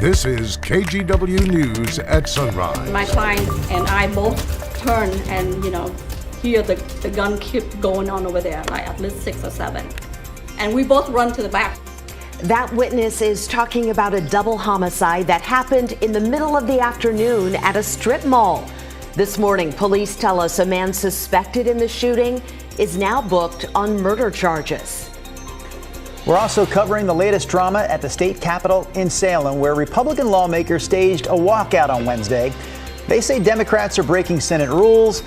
This is KGW News at Sunrise. My client and I both turn and, hear the gun keep going on over there, like at least 6 or 7. And we both run to the back. That witness is talking about a double homicide that happened in the middle of the afternoon at a strip mall. This morning, police tell us a man suspected in the shooting is now booked on murder charges. We're also covering the latest drama at the state capitol in Salem, where Republican lawmakers staged a walkout on Wednesday. They say Democrats are breaking Senate rules.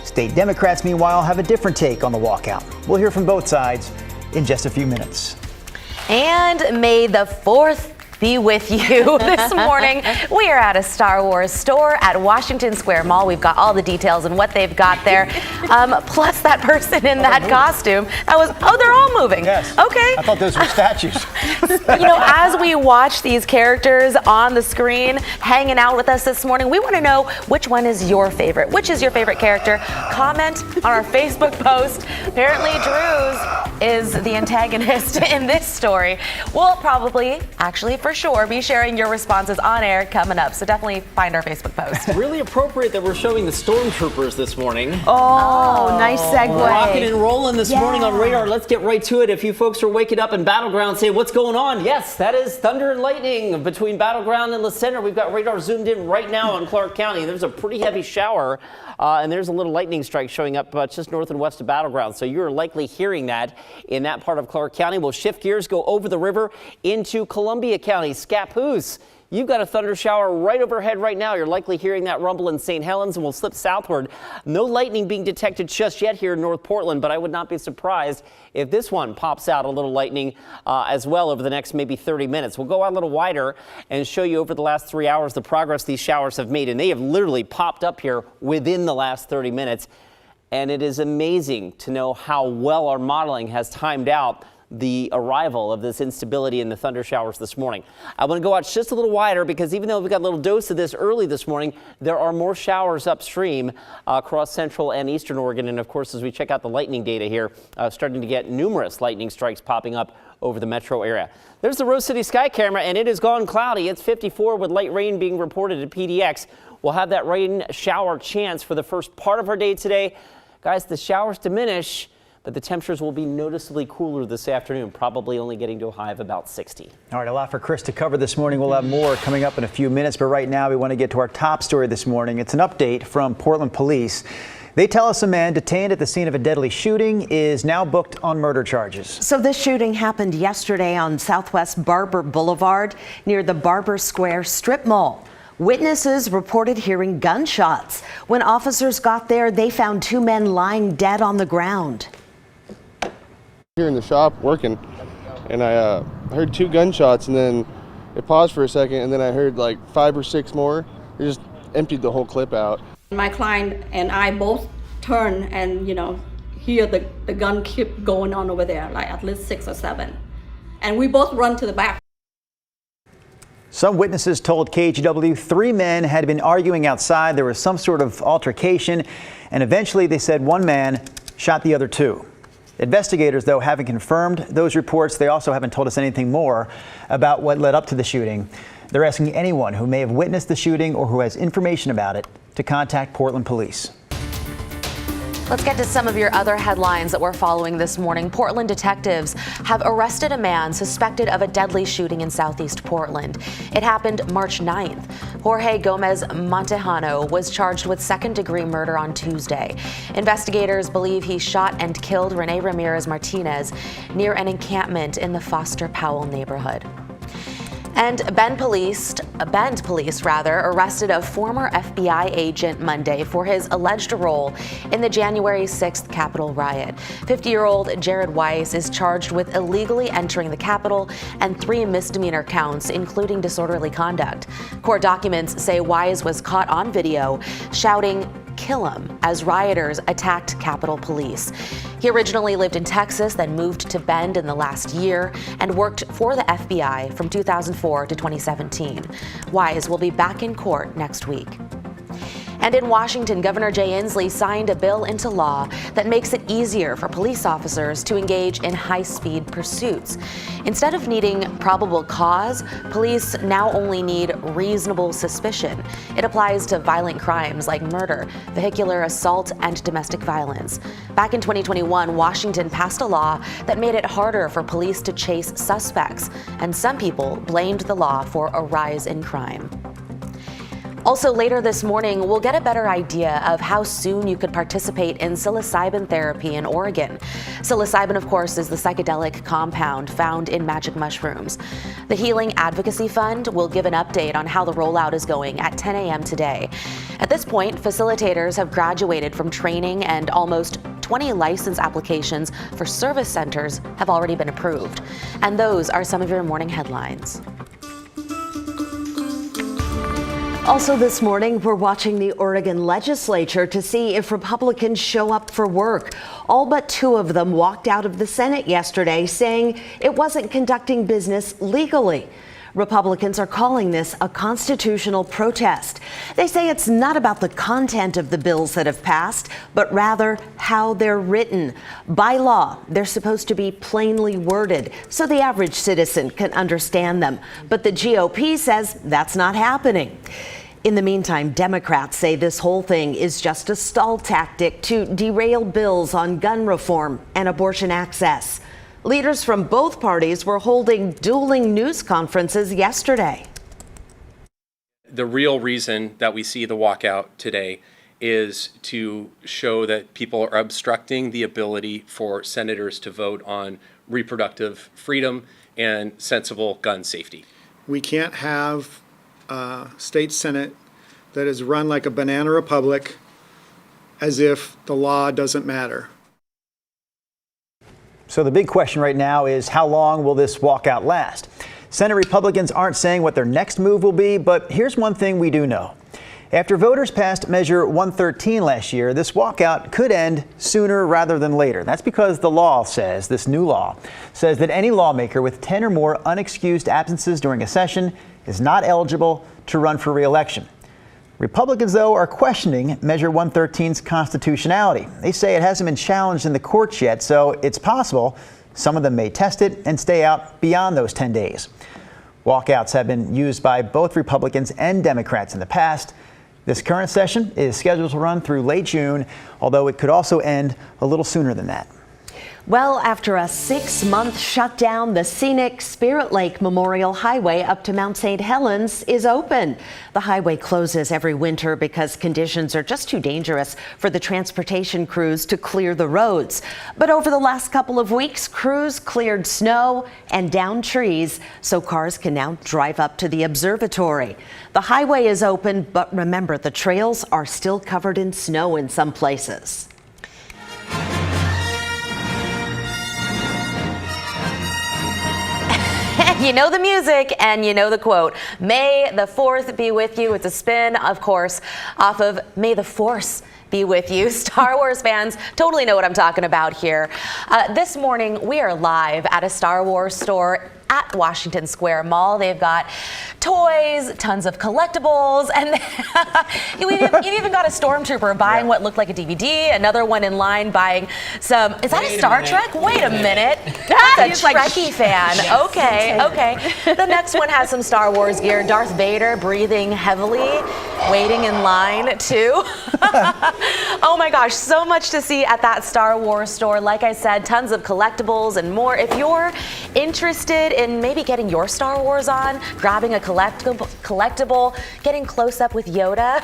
State Democrats, meanwhile, have a different take on the walkout. We'll hear from both sides in just a few minutes. And may the 4th be with you. This morning, we are at a Star Wars store at Washington Square Mall. We've got all the details and what they've got there. Plus that person in that costume. They're all moving. Yes. Okay. I thought those were statues. As we watch these characters on the screen hanging out with us this morning, we want to know which one is your favorite. Which is your favorite character? Comment on our Facebook post. Apparently, Drew's is the antagonist in this story. We'll probably, for sure, be sharing your responses on air coming up. So definitely find our Facebook post. Really appropriate that we're showing the stormtroopers this morning. Oh, nice segue. Rocking and rolling this morning on Radar. Let's get right to it. If you folks are waking up in Battleground saying, what's going on? Yes, that is thunder and lightning between Battleground and the center. We've got Radar zoomed in right now in Clark County. There's a pretty heavy shower, and there's a little lightning strike showing up just north and west of Battleground. So you're likely hearing that in that part of Clark County. We'll shift gears, go over the river into Columbia County. Scappoose, you've got a thunder shower right overhead right now. You're likely hearing that rumble in St. Helens, and we'll slip southward. No lightning being detected just yet here in North Portland, but I would not be surprised if this one pops out a little lightning as well over the next maybe 30 minutes. We'll go out a little wider and show you over the last 3 hours the progress these showers have made, and they have literally popped up here within the last 30 minutes. And it is amazing to know how well our modeling has timed out the arrival of this instability in the thunder showers this morning. I want to go out just a little wider because even though we got a little dose of this early this morning, there are more showers upstream across central and eastern Oregon. And of course, as we check out the lightning data here, starting to get numerous lightning strikes popping up over the metro area. There's the Rose City sky camera, and it has gone cloudy. It's 54 with light rain being reported at PDX. We'll have that rain shower chance for the first part of our day today. Guys, the showers diminish, but the temperatures will be noticeably cooler this afternoon, probably only getting to a high of about 60. All right, a lot for Chris to cover this morning. We'll have more coming up in a few minutes, but right now we want to get to our top story this morning. It's an update from Portland Police. They tell us a man detained at the scene of a deadly shooting is now booked on murder charges. So this shooting happened yesterday on Southwest Barber Boulevard near the Barber Square Strip Mall. Witnesses reported hearing gunshots. When officers got there, they found 2 men lying dead on the ground. Here in the shop working, and I heard 2 gunshots, and then it paused for a second, and then I heard like 5 or 6 more. They just emptied the whole clip out. My client and I both turn and, hear the gun keep going on over there, like at least 6 or 7. And we both run to the back. Some witnesses told KGW 3 men had been arguing outside. There was some sort of altercation, and eventually they said 1 man shot the other 2. Investigators, though, haven't confirmed those reports. They also haven't told us anything more about what led up to the shooting. They're asking anyone who may have witnessed the shooting or who has information about it to contact Portland Police. Let's get to some of your other headlines that we're following this morning. Portland detectives have arrested a man suspected of a deadly shooting in southeast Portland. It happened March 9th. Jorge Gomez Montejano was charged with second-degree murder on Tuesday. Investigators believe he shot and killed Rene Ramirez Martinez near an encampment in the Foster Powell neighborhood. And Bend police arrested a former FBI agent Monday for his alleged role in the January 6th Capitol riot. 50-year-old Jared Weiss is charged with illegally entering the Capitol and 3 misdemeanor counts, including disorderly conduct. Court documents say Weiss was caught on video shouting, "Kill him," as rioters attacked Capitol Police. He originally lived in Texas, then moved to Bend in the last year and worked for the FBI from 2004 to 2017. Wise will be back in court next week. And in Washington, Governor Jay Inslee signed a bill into law that makes it easier for police officers to engage in high-speed pursuits. Instead of needing probable cause, police now only need reasonable suspicion. It applies to violent crimes like murder, vehicular assault, and domestic violence. Back in 2021, Washington passed a law that made it harder for police to chase suspects, and some people blamed the law for a rise in crime. Also, later this morning, we'll get a better idea of how soon you could participate in psilocybin therapy in Oregon. Psilocybin, of course, is the psychedelic compound found in magic mushrooms. The Healing Advocacy Fund will give an update on how the rollout is going at 10 a.m. today. At this point, facilitators have graduated from training, and almost 20 license applications for service centers have already been approved. And those are some of your morning headlines. Also this morning, we're watching the Oregon legislature to see if Republicans show up for work. All but 2 of them walked out of the Senate yesterday, saying it wasn't conducting business legally. Republicans are calling this a constitutional protest. They say it's not about the content of the bills that have passed, but rather how they're written. By law, they're supposed to be plainly worded so the average citizen can understand them. But the GOP says that's not happening. In the meantime, Democrats say this whole thing is just a stall tactic to derail bills on gun reform and abortion access. Leaders from both parties were holding dueling news conferences yesterday. The real reason that we see the walkout today is to show that people are obstructing the ability for senators to vote on reproductive freedom and sensible gun safety. We can't have a state senate that is run like a banana republic as if the law doesn't matter. So the big question right now is, how long will this walkout last? Senate Republicans aren't saying what their next move will be, but here's one thing we do know. After voters passed Measure 113 last year, this walkout could end sooner rather than later. That's because the law says, this new law, says that any lawmaker with 10 or more unexcused absences during a session is not eligible to run for re-election. Republicans, though, are questioning Measure 113's constitutionality. They say it hasn't been challenged in the courts yet, so it's possible some of them may test it and stay out beyond those 10 days. Walkouts have been used by both Republicans and Democrats in the past. This current session is scheduled to run through late June, although it could also end a little sooner than that. Well, after a 6-month shutdown, the scenic Spirit Lake Memorial Highway up to Mount St. Helens is open. The highway closes every winter because conditions are just too dangerous for the transportation crews to clear the roads. But over the last couple of weeks, crews cleared snow and downed trees so cars can now drive up to the observatory. The highway is open, but remember, the trails are still covered in snow in some places. You know the music and you know the quote. May the 4th be with you. It's a spin, of course, off of May the Force be with you. Star Wars fans totally know what I'm talking about here. This morning, we are live at a Star Wars store at Washington Square Mall. They've got toys, tons of collectibles, and you've even got a stormtrooper buying what looked like a DVD, another one in line buying some, is that a Star Trek? Wait a minute. That's a Trekkie fan. Okay. The next one has some Star Wars gear. Darth Vader breathing heavily, waiting in line too. Oh my gosh, so much to see at that Star Wars store. Like I said, tons of collectibles and more. If you're interested in maybe getting your Star Wars on, grabbing a collectible, getting close up with Yoda,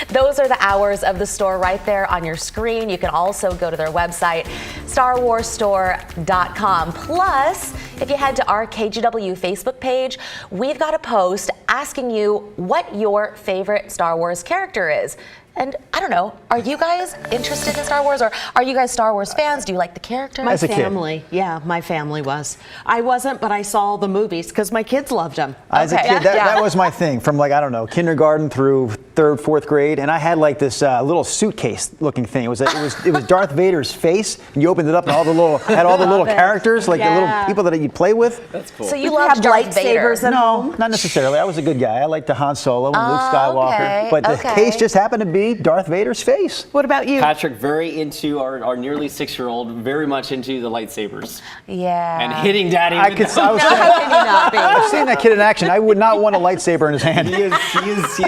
those are the hours of the store right there on your screen. You can also go to their website, starwarsstore.com. Plus, if you head to our KGW Facebook page, we've got a post asking you what your favorite Star Wars character is. And I don't know, are you guys interested in Star Wars, or are you guys Star Wars fans? Do you like the character? My family, yeah, my family was. I wasn't, but I saw all the movies because my kids loved them. As a kid, that was my thing. From, like, I don't know, kindergarten through 3rd, 4th grade, and I had like this little suitcase looking thing. It was Darth Vader's face, and you opened it up and all the little characters, like the little people that you'd play with. That's cool. So you love Darth Vader? No, not necessarily. I was a good guy. I liked the Han Solo and Luke Skywalker, okay, but the case just happened to be Darth Vader's face. What about you? Patrick, very into our nearly 6-year-old, very much into the lightsabers. Yeah. And hitting Daddy. How can you not be? I've seen that kid in action. I would not want a lightsaber in his hand. He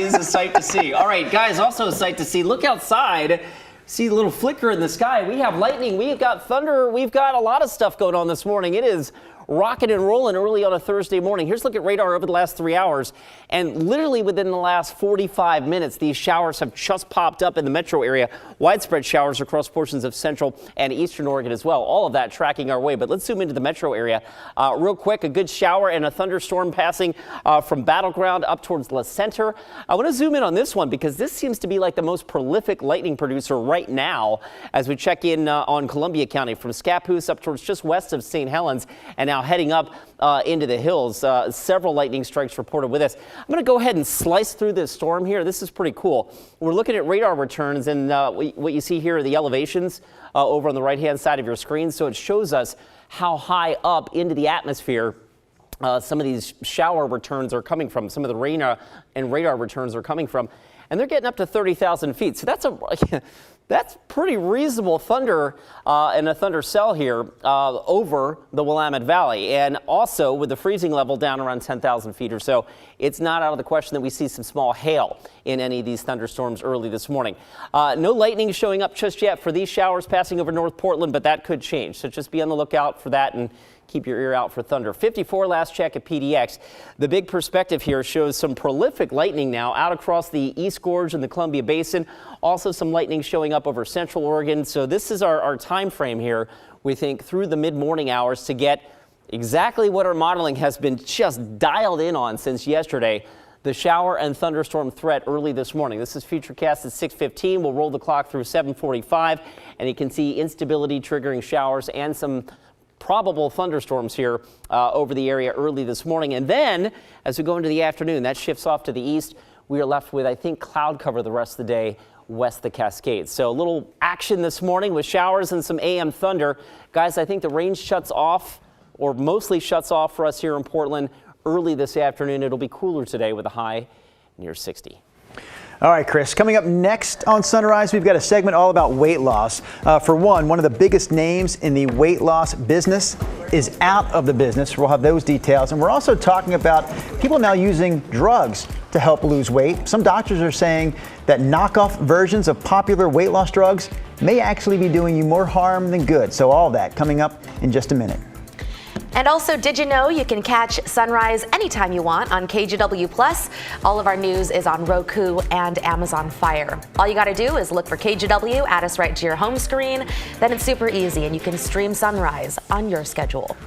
is a sight to see. All right, guys, also a sight to see. Look outside. See the little flicker in the sky. We have lightning. We've got thunder. We've got a lot of stuff going on this morning. It is rocking and rolling early on a Thursday morning. Here's a look at radar over the last 3 hours. And literally within the last 45 minutes, these showers have just popped up in the metro area. Widespread showers across portions of central and eastern Oregon as well. All of that tracking our way. But let's zoom into the metro area real quick. A good shower and a thunderstorm passing from Battleground up towards La Center. I want to zoom in on this one because this seems to be like the most prolific lightning producer right now as we check in on Columbia County from Scappoose up towards just west of St. Helens and now heading up into the hills. Several lightning strikes reported with us. I'm going to go ahead and slice through this storm here. This is pretty cool. We're looking at radar returns, and what you see here are the elevations over on the right-hand side of your screen. So it shows us how high up into the atmosphere some of these shower returns are coming from. Some of the rain and radar returns are coming from. And they're getting up to 30,000 feet. So that's pretty reasonable thunder and a thunder cell here over the Willamette Valley. And also with the freezing level down around 10,000 feet or so, it's not out of the question that we see some small hail in any of these thunderstorms early this morning. No lightning showing up just yet for these showers passing over North Portland, but that could change. So just be on the lookout for that and keep your ear out for thunder. 54 last check at PDX. The big perspective here shows some prolific lightning now out across the East Gorge and the Columbia Basin. Also some lightning showing up over Central Oregon. So this is our time frame here, we think, through the mid-morning hours to get exactly what our modeling has been just dialed in on since yesterday. The shower and thunderstorm threat early this morning. This is Futurecast at 6:15. We'll roll the clock through 7:45, and you can see instability triggering showers and some probable thunderstorms here over the area early this morning. And then as we go into the afternoon, that shifts off to the east. We are left with, I think, cloud cover the rest of the day west of the Cascades. So a little action this morning with showers and some AM thunder. Guys, I think the rain shuts off, or mostly shuts off for us here in Portland early this afternoon. It'll be cooler today with a high near 60. All right, Chris, coming up next on Sunrise, we've got a segment all about weight loss. For one of the biggest names in the weight loss business is out of the business. We'll have those details. And we're also talking about people now using drugs to help lose weight. Some doctors are saying that knockoff versions of popular weight loss drugs may actually be doing you more harm than good. So all that coming up in just a minute. And also, did you know you can catch Sunrise anytime you want on KGW Plus? All of our news is on Roku and Amazon Fire. All you got to do is look for KGW, add us right to your home screen. Then it's super easy and you can stream Sunrise on your schedule.